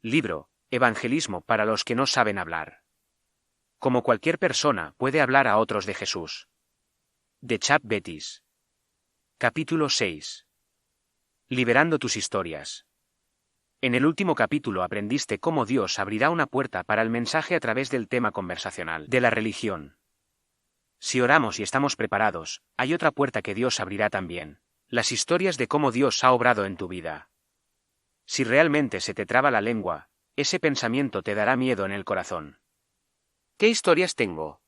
Libro, Evangelismo para los que no saben hablar. Como cualquier persona puede hablar a otros de Jesús. De Chap Betis. Capítulo 6. Liberando tus historias. En el último capítulo aprendiste cómo Dios abrirá una puerta para el mensaje a través del tema conversacional de la religión. Si oramos y estamos preparados, hay otra puerta que Dios abrirá también: las historias de cómo Dios ha obrado en tu vida. Si realmente se te traba la lengua, ese pensamiento te dará miedo en el corazón. ¿Qué historias tengo?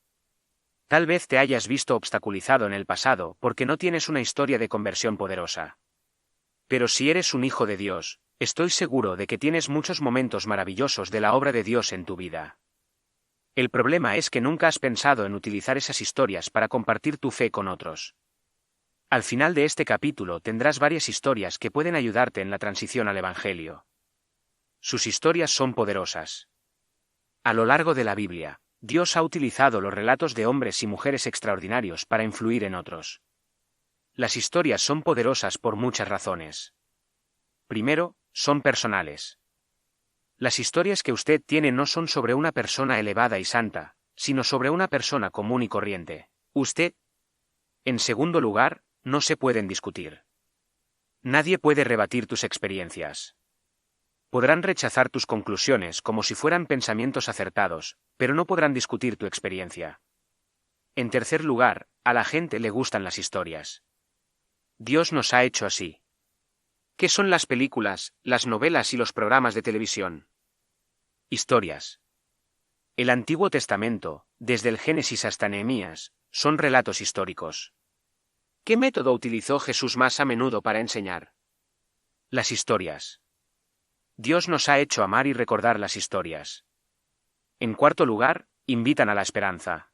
Tal vez te hayas visto obstaculizado en el pasado porque no tienes una historia de conversión poderosa. Pero si eres un hijo de Dios, estoy seguro de que tienes muchos momentos maravillosos de la obra de Dios en tu vida. El problema es que nunca has pensado en utilizar esas historias para compartir tu fe con otros. Al final de este capítulo tendrás varias historias que pueden ayudarte en la transición al Evangelio. Sus historias son poderosas. A lo largo de la Biblia, Dios ha utilizado los relatos de hombres y mujeres extraordinarios para influir en otros. Las historias son poderosas por muchas razones. Primero, son personales. Las historias que usted tiene no son sobre una persona elevada y santa, sino sobre una persona común y corriente. Usted. En segundo lugar, no se pueden discutir. Nadie puede rebatir tus experiencias. Podrán rechazar tus conclusiones como si fueran pensamientos acertados, pero no podrán discutir tu experiencia. En tercer lugar, a la gente le gustan las historias. Dios nos ha hecho así. ¿Qué son las películas, las novelas y los programas de televisión? Historias. El Antiguo Testamento, desde el Génesis hasta Nehemías, son relatos históricos. ¿Qué método utilizó Jesús más a menudo para enseñar? Las historias. Dios nos ha hecho amar y recordar las historias. En cuarto lugar, invitan a la esperanza.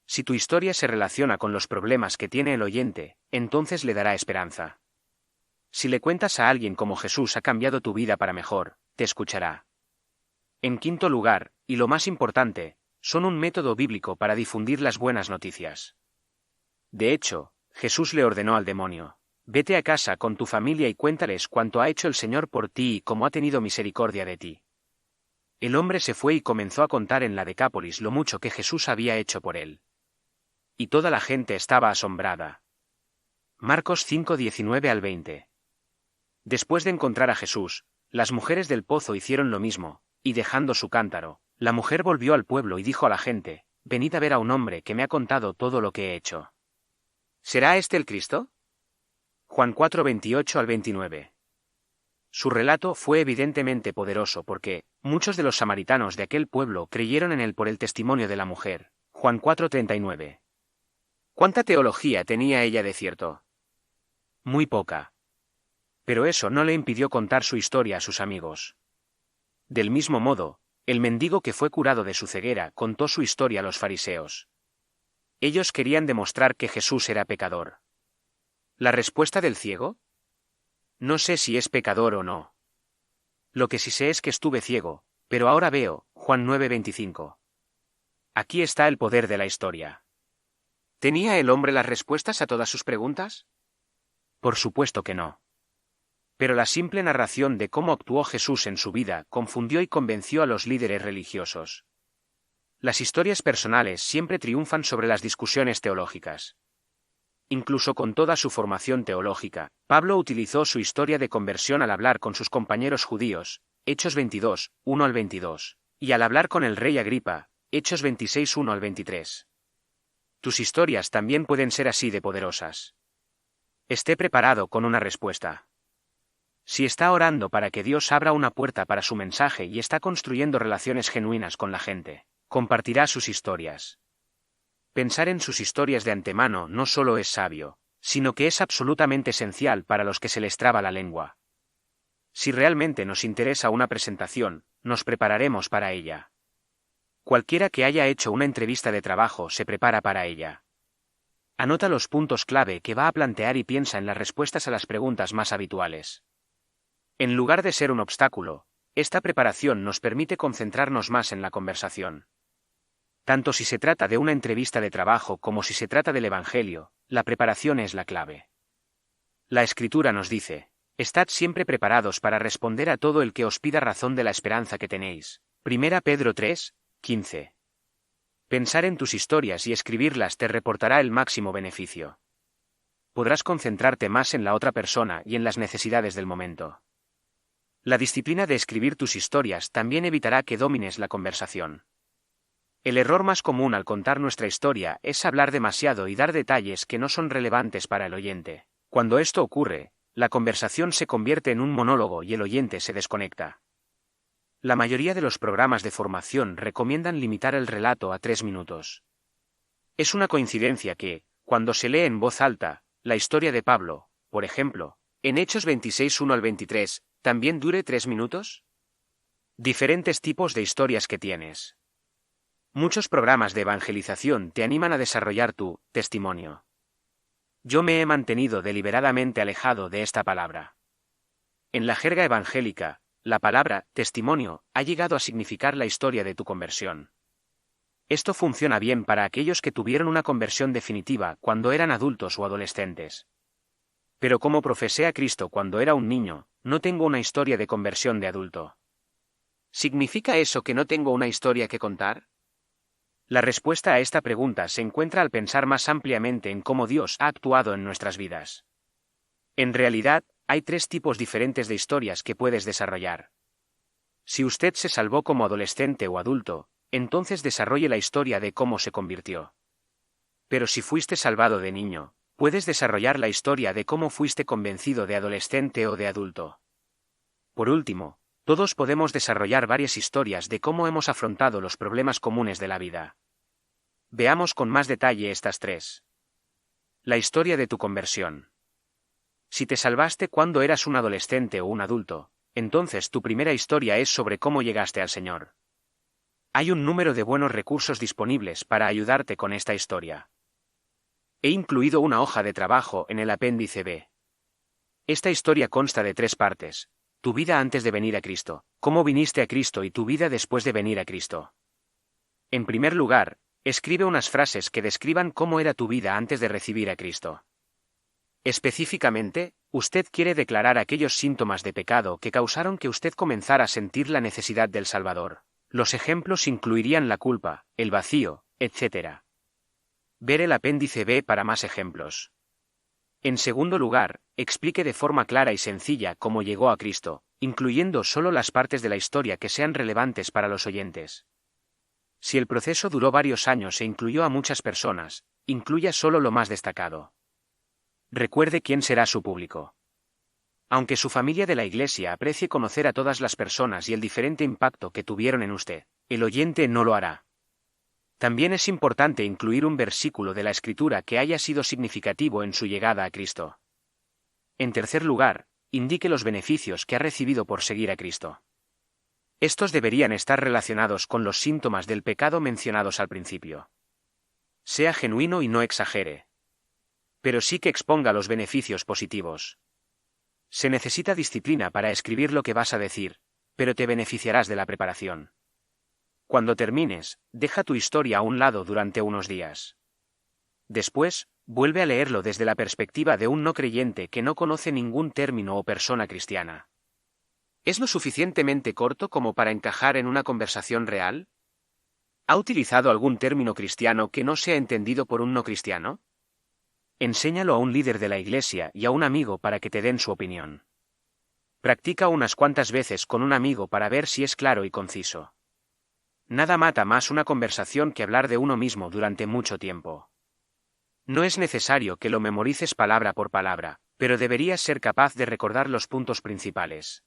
Si tu historia se relaciona con los problemas que tiene el oyente, entonces le dará esperanza. Si le cuentas a alguien cómo Jesús ha cambiado tu vida para mejor, te escuchará. En quinto lugar, y lo más importante, son un método bíblico para difundir las buenas noticias. De hecho, Jesús le ordenó al demonio: vete a casa con tu familia y cuéntales cuánto ha hecho el Señor por ti y cómo ha tenido misericordia de ti. El hombre se fue y comenzó a contar en la Decápolis lo mucho que Jesús había hecho por él. Y toda la gente estaba asombrada. Marcos 5:19 al 20. Después de encontrar a Jesús, las mujeres del pozo hicieron lo mismo, y dejando su cántaro, la mujer volvió al pueblo y dijo a la gente: venid a ver a un hombre que me ha contado todo lo que he hecho. ¿Será este el Cristo? Juan 4:28 al 29. Su relato fue evidentemente poderoso porque muchos de los samaritanos de aquel pueblo creyeron en él por el testimonio de la mujer. Juan 4:39. ¿Cuánta teología tenía ella de cierto? Muy poca. Pero eso no le impidió contar su historia a sus amigos. Del mismo modo, el mendigo que fue curado de su ceguera contó su historia a los fariseos. Ellos querían demostrar que Jesús era pecador. ¿La respuesta del ciego? No sé si es pecador o no. Lo que sí sé es que estuve ciego, pero ahora veo. Juan 9:25. Aquí está el poder de la historia. ¿Tenía el hombre las respuestas a todas sus preguntas? Por supuesto que no. Pero la simple narración de cómo actuó Jesús en su vida confundió y convenció a los líderes religiosos. Las historias personales siempre triunfan sobre las discusiones teológicas. Incluso con toda su formación teológica, Pablo utilizó su historia de conversión al hablar con sus compañeros judíos, Hechos 22, 1 al 22, y al hablar con el rey Agripa, Hechos 26, 1 al 23. Tus historias también pueden ser así de poderosas. Esté preparado con una respuesta. Si está orando para que Dios abra una puerta para su mensaje y está construyendo relaciones genuinas con la gente, compartirá sus historias. Pensar en sus historias de antemano no solo es sabio, sino que es absolutamente esencial para los que se les traba la lengua. Si realmente nos interesa una presentación, nos prepararemos para ella. Cualquiera que haya hecho una entrevista de trabajo se prepara para ella. Anota los puntos clave que va a plantear y piensa en las respuestas a las preguntas más habituales. En lugar de ser un obstáculo, esta preparación nos permite concentrarnos más en la conversación. Tanto si se trata de una entrevista de trabajo como si se trata del Evangelio, la preparación es la clave. La Escritura nos dice: Estad siempre preparados para responder a todo el que os pida razón de la esperanza que tenéis. 1 Pedro 3, 15. Pensar en tus historias y escribirlas te reportará el máximo beneficio. Podrás concentrarte más en la otra persona y en las necesidades del momento. La disciplina de escribir tus historias también evitará que domines la conversación. El error más común al contar nuestra historia es hablar demasiado y dar detalles que no son relevantes para el oyente. Cuando esto ocurre, la conversación se convierte en un monólogo y el oyente se desconecta. La mayoría de los programas de formación recomiendan limitar el relato a 3 minutos. Es una coincidencia que, cuando se lee en voz alta, la historia de Pablo, por ejemplo, en Hechos 26, 1 al 23, ¿también dure 3 minutos? Diferentes tipos de historias que tienes. Muchos programas de evangelización te animan a desarrollar tu testimonio. Yo me he mantenido deliberadamente alejado de esta palabra. En la jerga evangélica, la palabra testimonio ha llegado a significar la historia de tu conversión. Esto funciona bien para aquellos que tuvieron una conversión definitiva cuando eran adultos o adolescentes. Pero como profesé a Cristo cuando era un niño, no tengo una historia de conversión de adulto. ¿Significa eso que no tengo una historia que contar? La respuesta a esta pregunta se encuentra al pensar más ampliamente en cómo Dios ha actuado en nuestras vidas. En realidad, hay 3 tipos diferentes de historias que puedes desarrollar. Si usted se salvó como adolescente o adulto, entonces desarrolle la historia de cómo se convirtió. Pero si fuiste salvado de niño, puedes desarrollar la historia de cómo fuiste convencido de adolescente o de adulto. Por último, todos podemos desarrollar varias historias de cómo hemos afrontado los problemas comunes de la vida. Veamos con más detalle estas 3. La historia de tu conversión. Si te salvaste cuando eras un adolescente o un adulto, entonces tu primera historia es sobre cómo llegaste al Señor. Hay un número de buenos recursos disponibles para ayudarte con esta historia. He incluido una hoja de trabajo en el apéndice B. Esta historia consta de 3 partes: tu vida antes de venir a Cristo, cómo viniste a Cristo y tu vida después de venir a Cristo. En primer lugar, escribe unas frases que describan cómo era tu vida antes de recibir a Cristo. Específicamente, usted quiere declarar aquellos síntomas de pecado que causaron que usted comenzara a sentir la necesidad del Salvador. Los ejemplos incluirían la culpa, el vacío, etc. Ver el apéndice B para más ejemplos. En segundo lugar, explique de forma clara y sencilla cómo llegó a Cristo, incluyendo solo las partes de la historia que sean relevantes para los oyentes. Si el proceso duró varios años e incluyó a muchas personas, incluya solo lo más destacado. Recuerde quién será su público. Aunque su familia de la iglesia aprecie conocer a todas las personas y el diferente impacto que tuvieron en usted, el oyente no lo hará. También es importante incluir un versículo de la Escritura que haya sido significativo en su llegada a Cristo. En tercer lugar, indique los beneficios que ha recibido por seguir a Cristo. Estos deberían estar relacionados con los síntomas del pecado mencionados al principio. Sea genuino y no exagere. Pero sí que exponga los beneficios positivos. Se necesita disciplina para escribir lo que vas a decir, pero te beneficiarás de la preparación. Cuando termines, deja tu historia a un lado durante unos días. Después, vuelve a leerlo desde la perspectiva de un no creyente que no conoce ningún término o persona cristiana. ¿Es lo suficientemente corto como para encajar en una conversación real? ¿Ha utilizado algún término cristiano que no sea entendido por un no cristiano? Enséñalo a un líder de la iglesia y a un amigo para que te den su opinión. Practica unas cuantas veces con un amigo para ver si es claro y conciso. Nada mata más una conversación que hablar de uno mismo durante mucho tiempo. No es necesario que lo memorices palabra por palabra, pero deberías ser capaz de recordar los puntos principales.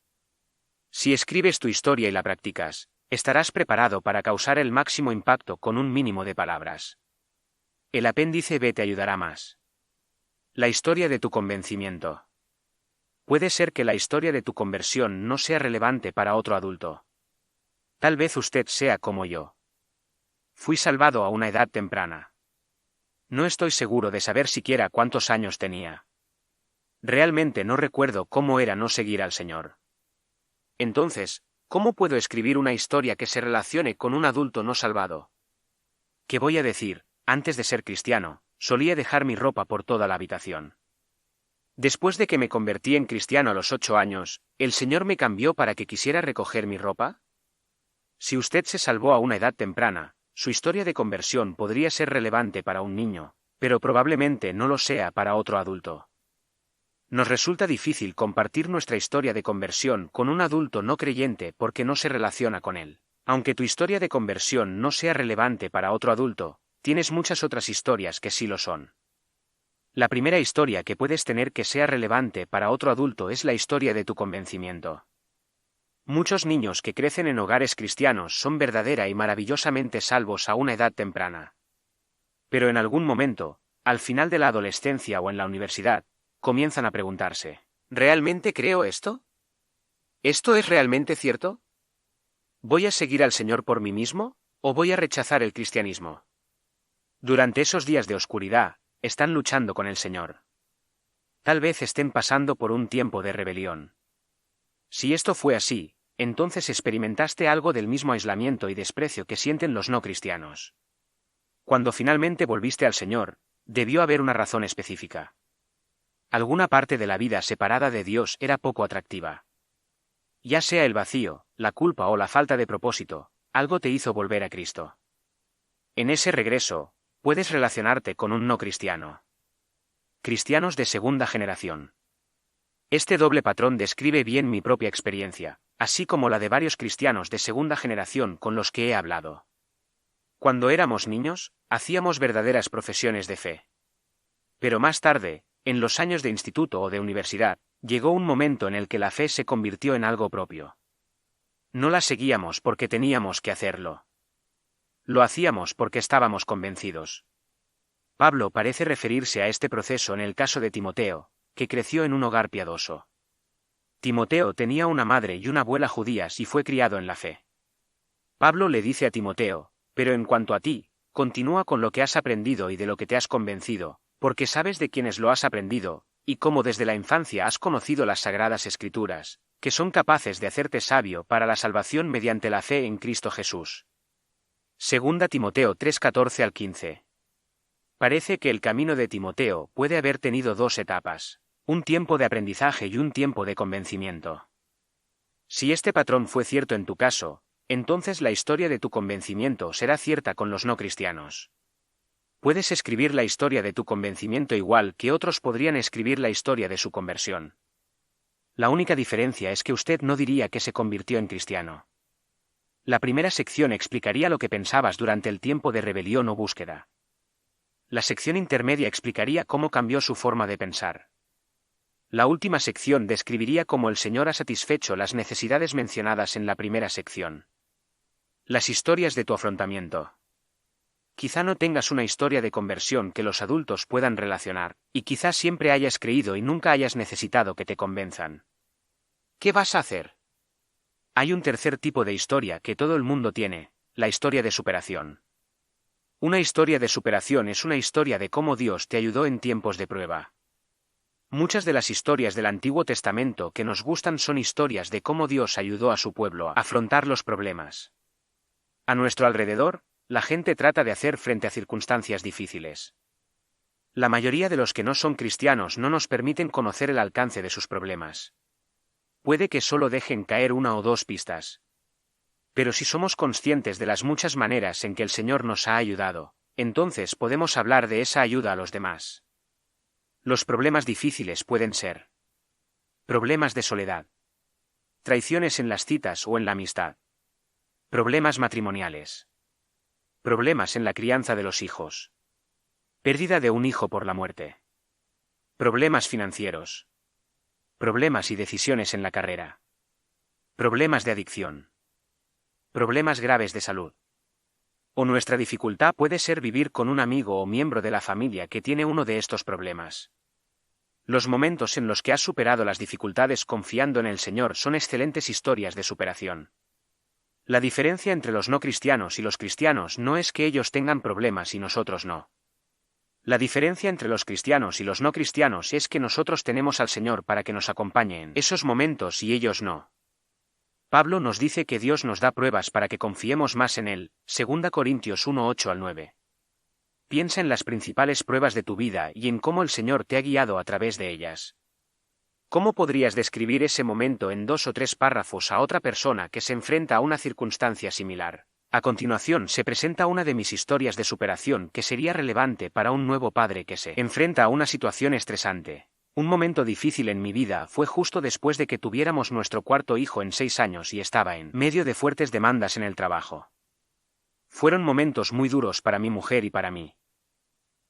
Si escribes tu historia y la practicas, estarás preparado para causar el máximo impacto con un mínimo de palabras. El apéndice B te ayudará más. La historia de tu convencimiento. Puede ser que la historia de tu conversión no sea relevante para otro adulto. Tal vez usted sea como yo. Fui salvado a una edad temprana. No estoy seguro de saber siquiera cuántos años tenía. Realmente no recuerdo cómo era no seguir al Señor. Entonces, ¿cómo puedo escribir una historia que se relacione con un adulto no salvado? ¿Qué voy a decir? Antes de ser cristiano, solía dejar mi ropa por toda la habitación. Después de que me convertí en cristiano a los 8 años, ¿el Señor me cambió para que quisiera recoger mi ropa? Si usted se salvó a una edad temprana, su historia de conversión podría ser relevante para un niño, pero probablemente no lo sea para otro adulto. Nos resulta difícil compartir nuestra historia de conversión con un adulto no creyente porque no se relaciona con él. Aunque tu historia de conversión no sea relevante para otro adulto, tienes muchas otras historias que sí lo son. La primera historia que puedes tener que sea relevante para otro adulto es la historia de tu convencimiento. Muchos niños que crecen en hogares cristianos son verdadera y maravillosamente salvos a una edad temprana. Pero en algún momento, al final de la adolescencia o en la universidad, comienzan a preguntarse, ¿realmente creo esto? ¿Esto es realmente cierto? ¿Voy a seguir al Señor por mí mismo, o voy a rechazar el cristianismo? Durante esos días de oscuridad, están luchando con el Señor. Tal vez estén pasando por un tiempo de rebelión. Si esto fue así, entonces experimentaste algo del mismo aislamiento y desprecio que sienten los no cristianos. Cuando finalmente volviste al Señor, debió haber una razón específica. Alguna parte de la vida separada de Dios era poco atractiva. Ya sea el vacío, la culpa o la falta de propósito, algo te hizo volver a Cristo. En ese regreso, puedes relacionarte con un no cristiano. Cristianos de segunda generación. Este doble patrón describe bien mi propia experiencia, así como la de varios cristianos de segunda generación con los que he hablado. Cuando éramos niños, hacíamos verdaderas profesiones de fe. Pero más tarde, en los años de instituto o de universidad, llegó un momento en el que la fe se convirtió en algo propio. No la seguíamos porque teníamos que hacerlo. Lo hacíamos porque estábamos convencidos. Pablo parece referirse a este proceso en el caso de Timoteo, que creció en un hogar piadoso. Timoteo tenía una madre y una abuela judías y fue criado en la fe. Pablo le dice a Timoteo, pero en cuanto a ti, continúa con lo que has aprendido y de lo que te has convencido, porque sabes de quiénes lo has aprendido, y cómo desde la infancia has conocido las sagradas Escrituras, que son capaces de hacerte sabio para la salvación mediante la fe en Cristo Jesús. Segunda Timoteo 3:14 al 15. Parece que el camino de Timoteo puede haber tenido dos etapas, un tiempo de aprendizaje y un tiempo de convencimiento. Si este patrón fue cierto en tu caso, entonces la historia de tu convencimiento será cierta con los no cristianos. Puedes escribir la historia de tu convencimiento igual que otros podrían escribir la historia de su conversión. La única diferencia es que usted no diría que se convirtió en cristiano. La primera sección explicaría lo que pensabas durante el tiempo de rebelión o búsqueda. La sección intermedia explicaría cómo cambió su forma de pensar. La última sección describiría cómo el Señor ha satisfecho las necesidades mencionadas en la primera sección. Las historias de tu afrontamiento. Quizá no tengas una historia de conversión que los adultos puedan relacionar, y quizá siempre hayas creído y nunca hayas necesitado que te convenzan. ¿Qué vas a hacer? Hay un tercer tipo de historia que todo el mundo tiene, la historia de superación. Una historia de superación es una historia de cómo Dios te ayudó en tiempos de prueba. Muchas de las historias del Antiguo Testamento que nos gustan son historias de cómo Dios ayudó a su pueblo a afrontar los problemas. A nuestro alrededor, la gente trata de hacer frente a circunstancias difíciles. La mayoría de los que no son cristianos no nos permiten conocer el alcance de sus problemas. Puede que solo dejen caer una o dos pistas. Pero si somos conscientes de las muchas maneras en que el Señor nos ha ayudado, entonces podemos hablar de esa ayuda a los demás. Los problemas difíciles pueden ser problemas de soledad, traiciones en las citas o en la amistad, problemas matrimoniales, problemas en la crianza de los hijos, pérdida de un hijo por la muerte, problemas financieros, problemas y decisiones en la carrera, problemas de adicción, problemas graves de salud. O nuestra dificultad puede ser vivir con un amigo o miembro de la familia que tiene uno de estos problemas. Los momentos en los que has superado las dificultades confiando en el Señor son excelentes historias de superación. La diferencia entre los no cristianos y los cristianos no es que ellos tengan problemas y nosotros no. La diferencia entre los cristianos y los no cristianos es que nosotros tenemos al Señor para que nos acompañe en esos momentos y ellos no. Pablo nos dice que Dios nos da pruebas para que confiemos más en Él, 2 Corintios 1:8 al 9. Piensa en las principales pruebas de tu vida y en cómo el Señor te ha guiado a través de ellas. ¿Cómo podrías describir ese momento en 2 o 3 párrafos a otra persona que se enfrenta a una circunstancia similar? A continuación se presenta una de mis historias de superación que sería relevante para un nuevo padre que se enfrenta a una situación estresante. Un momento difícil en mi vida fue justo después de que tuviéramos nuestro cuarto hijo en 6 años y estaba en medio de fuertes demandas en el trabajo. Fueron momentos muy duros para mi mujer y para mí.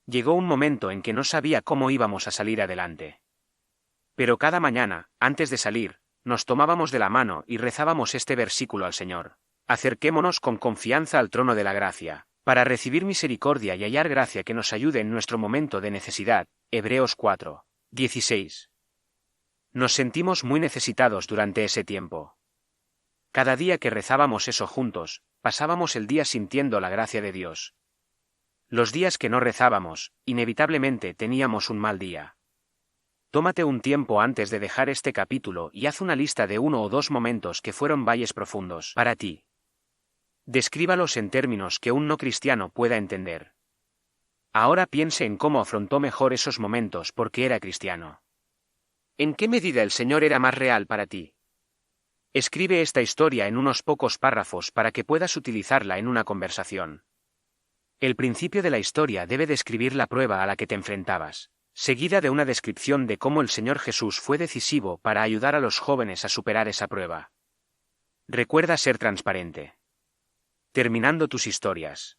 Llegó un momento en que no sabía cómo íbamos a salir adelante. Pero cada mañana, antes de salir, nos tomábamos de la mano y rezábamos este versículo al Señor. Acerquémonos con confianza al trono de la gracia, para recibir misericordia y hallar gracia que nos ayude en nuestro momento de necesidad. Hebreos 4, 16. Nos sentimos muy necesitados durante ese tiempo. Cada día que rezábamos eso juntos, pasábamos el día sintiendo la gracia de Dios. Los días que no rezábamos, inevitablemente teníamos un mal día. Tómate un tiempo antes de dejar este capítulo y haz una lista de 1 o 2 momentos que fueron valles profundos para ti. Descríbalos en términos que un no cristiano pueda entender. Ahora piense en cómo afrontó mejor esos momentos porque era cristiano. ¿En qué medida el Señor era más real para ti? Escribe esta historia en unos pocos párrafos para que puedas utilizarla en una conversación. El principio de la historia debe describir la prueba a la que te enfrentabas, seguida de una descripción de cómo el Señor Jesús fue decisivo para ayudar a los jóvenes a superar esa prueba. Recuerda ser transparente. Terminando tus historias.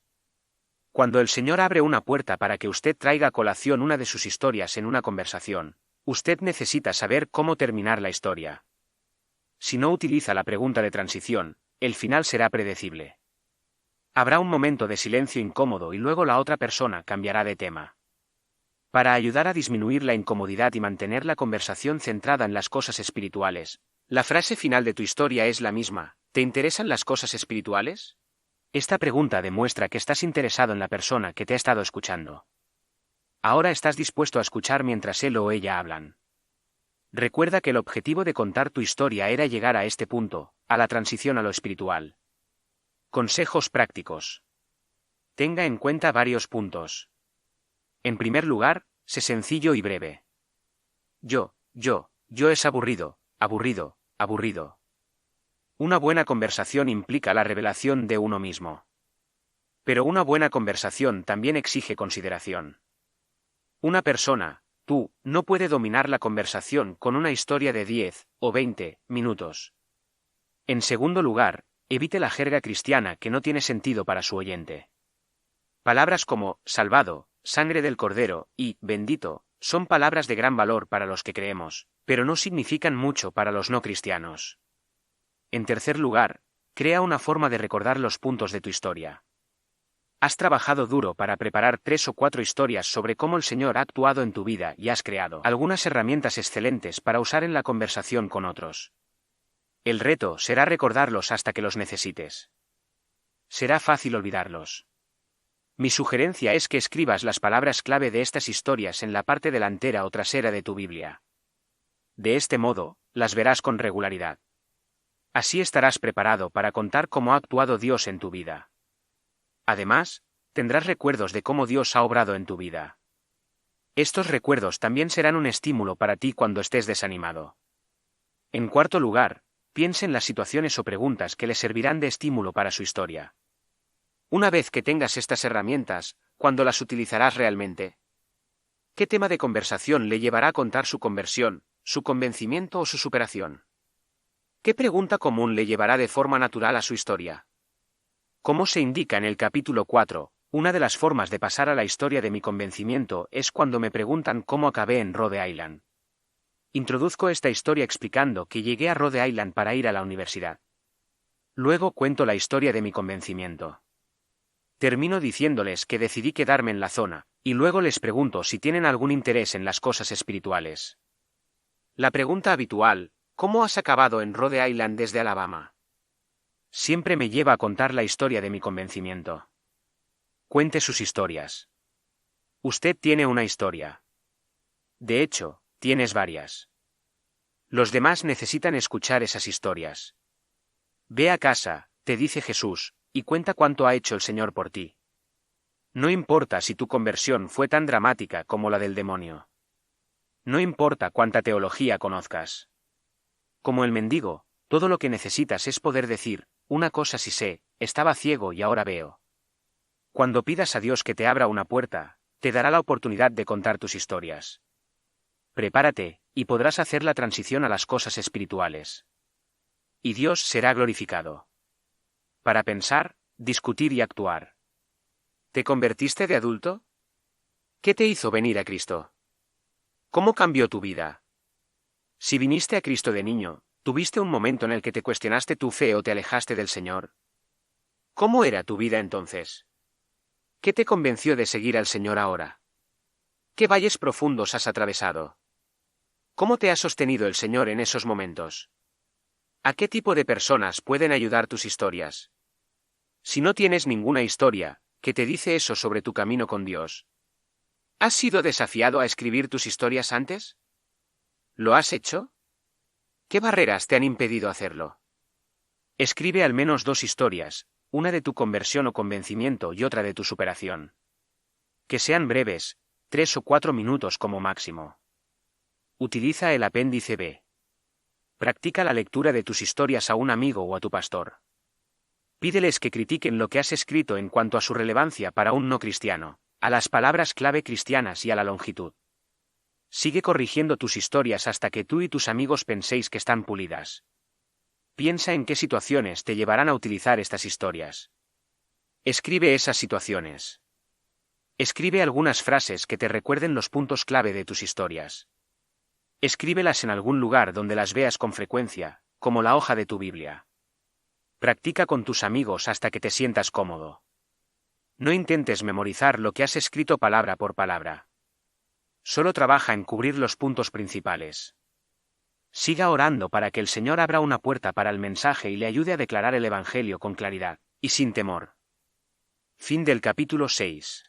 Cuando el Señor abre una puerta para que usted traiga a colación una de sus historias en una conversación, usted necesita saber cómo terminar la historia. Si no utiliza la pregunta de transición, el final será predecible. Habrá un momento de silencio incómodo y luego la otra persona cambiará de tema. Para ayudar a disminuir la incomodidad y mantener la conversación centrada en las cosas espirituales, la frase final de tu historia es la misma: ¿te interesan las cosas espirituales? Esta pregunta demuestra que estás interesado en la persona que te ha estado escuchando. Ahora estás dispuesto a escuchar mientras él o ella hablan. Recuerda que el objetivo de contar tu historia era llegar a este punto, a la transición a lo espiritual. Consejos prácticos. Tenga en cuenta varios puntos. En primer lugar, sé sencillo y breve. Yo es aburrido, aburrido, aburrido. Una buena conversación implica la revelación de uno mismo. Pero una buena conversación también exige consideración. Una persona, tú, no puede dominar la conversación con una historia de 10 o 20 minutos. En segundo lugar, evite la jerga cristiana que no tiene sentido para su oyente. Palabras como salvado, sangre del Cordero y bendito son palabras de gran valor para los que creemos, pero no significan mucho para los no cristianos. En tercer lugar, crea una forma de recordar los puntos de tu historia. Has trabajado duro para preparar 3 o 4 historias sobre cómo el Señor ha actuado en tu vida y has creado algunas herramientas excelentes para usar en la conversación con otros. El reto será recordarlos hasta que los necesites. Será fácil olvidarlos. Mi sugerencia es que escribas las palabras clave de estas historias en la parte delantera o trasera de tu Biblia. De este modo, las verás con regularidad. Así estarás preparado para contar cómo ha actuado Dios en tu vida. Además, tendrás recuerdos de cómo Dios ha obrado en tu vida. Estos recuerdos también serán un estímulo para ti cuando estés desanimado. En cuarto lugar, piense en las situaciones o preguntas que le servirán de estímulo para su historia. Una vez que tengas estas herramientas, ¿cuándo las utilizarás realmente? ¿Qué tema de conversación le llevará a contar su conversión, su convencimiento o su superación? ¿Qué pregunta común le llevará de forma natural a su historia? Como se indica en el capítulo 4, una de las formas de pasar a la historia de mi convencimiento es cuando me preguntan cómo acabé en Rhode Island. Introduzco esta historia explicando que llegué a Rhode Island para ir a la universidad. Luego cuento la historia de mi convencimiento. Termino diciéndoles que decidí quedarme en la zona, y luego les pregunto si tienen algún interés en las cosas espirituales. La pregunta habitual, ¿cómo has acabado en Rhode Island desde Alabama?, siempre me lleva a contar la historia de mi convencimiento. Cuente sus historias. Usted tiene una historia. De hecho, tienes varias. Los demás necesitan escuchar esas historias. Ve a casa, te dice Jesús, y cuenta cuánto ha hecho el Señor por ti. No importa si tu conversión fue tan dramática como la del demonio. No importa cuánta teología conozcas. Como el mendigo, todo lo que necesitas es poder decir, una cosa sí sé, estaba ciego y ahora veo. Cuando pidas a Dios que te abra una puerta, te dará la oportunidad de contar tus historias. Prepárate, y podrás hacer la transición a las cosas espirituales. Y Dios será glorificado. Para pensar, discutir y actuar. ¿Te convertiste de adulto? ¿Qué te hizo venir a Cristo? ¿Cómo cambió tu vida? Si viniste a Cristo de niño, ¿tuviste un momento en el que te cuestionaste tu fe o te alejaste del Señor? ¿Cómo era tu vida entonces? ¿Qué te convenció de seguir al Señor ahora? ¿Qué valles profundos has atravesado? ¿Cómo te ha sostenido el Señor en esos momentos? ¿A qué tipo de personas pueden ayudar tus historias? Si no tienes ninguna historia, ¿qué te dice eso sobre tu camino con Dios? ¿Has sido desafiado a escribir tus historias antes? ¿Lo has hecho? ¿Qué barreras te han impedido hacerlo? Escribe al menos 2 historias, una de tu conversión o convencimiento y otra de tu superación. Que sean breves, 3 o 4 minutos como máximo. Utiliza el apéndice B. Practica la lectura de tus historias a un amigo o a tu pastor. Pídeles que critiquen lo que has escrito en cuanto a su relevancia para un no cristiano, a las palabras clave cristianas y a la longitud. Sigue corrigiendo tus historias hasta que tú y tus amigos penséis que están pulidas. Piensa en qué situaciones te llevarán a utilizar estas historias. Escribe esas situaciones. Escribe algunas frases que te recuerden los puntos clave de tus historias. Escríbelas en algún lugar donde las veas con frecuencia, como la hoja de tu Biblia. Practica con tus amigos hasta que te sientas cómodo. No intentes memorizar lo que has escrito palabra por palabra. Solo trabaja en cubrir los puntos principales. Siga orando para que el Señor abra una puerta para el mensaje y le ayude a declarar el Evangelio con claridad y sin temor. Fin del capítulo 6.